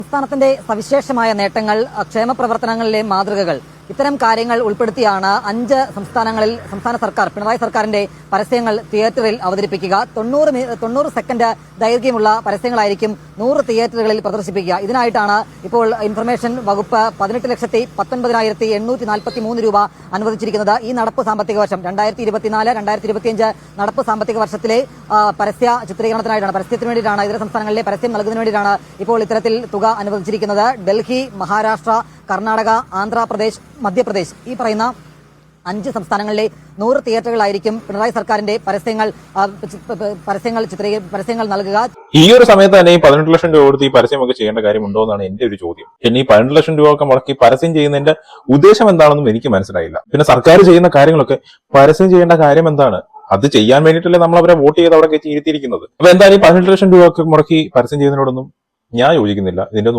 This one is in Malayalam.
സംസ്ഥാനത്തിന്റെ സവിശേഷമായ നേട്ടങ്ങൾ, ക്ഷേമ പ്രവർത്തനങ്ങളിലെ മാതൃകകൾ, ഇത്തരം കാര്യങ്ങൾ ഉൾപ്പെടുത്തിയാണ് 5 സംസ്ഥാനങ്ങളിൽ സംസ്ഥാന സർക്കാർ, പിണറായി സർക്കാരിന്റെ പരസ്യങ്ങൾ തിയേറ്ററിൽ അവതരിപ്പിക്കുക. 90 സെക്കൻഡ് ദൈർഘ്യമുള്ള പരസ്യങ്ങളായിരിക്കും 100 തിയേറ്ററുകളിൽ പ്രദർശിപ്പിക്കുക. ഇതിനായിട്ടാണ് ഇപ്പോൾ ഇൻഫർമേഷൻ വകുപ്പ് 18,19,843 രൂപ അനുവദിച്ചിരിക്കുന്നത്. ഈ നടപ്പ് സാമ്പത്തിക വർഷം 2024-2025 നടപ്പ് സാമ്പത്തിക വർഷത്തിലെ പരസ്യ ചിത്രീകരണത്തിനായിട്ടാണ്, പരസ്യത്തിന് വേണ്ടിയിട്ടാണ്, ഇതര സംസ്ഥാനങ്ങളിലെ പരസ്യം നൽകുന്നതിന് വേണ്ടിയിട്ടാണ് ഇപ്പോൾ ഇത്തരത്തിൽ തുക അനുവദിച്ചിരിക്കുന്നത്. ഡൽഹി, മഹാരാഷ്ട്ര, കർണാടക, ആന്ധ്രാപ്രദേശ്, മധ്യപ്രദേശ് ഈ പറയുന്ന 5 സംസ്ഥാനങ്ങളിലെ 100 തിയേറ്ററുകളായിരിക്കും പിണറായി സർക്കാരിന്റെ പരസ്യങ്ങൾ നൽകുക. ഈ ഒരു സമയത്ത് തന്നെ ഈ 18 ലക്ഷം രൂപ കൊടുത്ത് ഈ പരസ്യമൊക്കെ ചെയ്യേണ്ട കാര്യമുണ്ടോ എന്നാണ് എന്റെ ഒരു ചോദ്യം. പിന്നെ ഈ 18 ലക്ഷം രൂപ ഒക്കെ മുടക്കി പരസ്യം ചെയ്യുന്നതിന്റെ ഉദ്ദേശം എന്താണെന്നും എനിക്ക് മനസ്സിലായില്ല. പിന്നെ സർക്കാർ ചെയ്യുന്ന കാര്യങ്ങളൊക്കെ പരസ്യം ചെയ്യേണ്ട കാര്യം എന്താണ്? അത് ചെയ്യാൻ വേണ്ടിയിട്ടല്ലേ നമ്മൾ അവരെ വോട്ട് ചെയ്ത് അവിടെ ഇരുത്തിയിരിക്കുന്നത്. അപ്പൊ എന്തായാലും 18 ലക്ഷം രൂപ ഒക്കെ മുടക്കി പരസ്യം ചെയ്യുന്നതിനോടൊന്നും ഞാൻ യോജിക്കുന്നില്ല. ഇതിന്റെ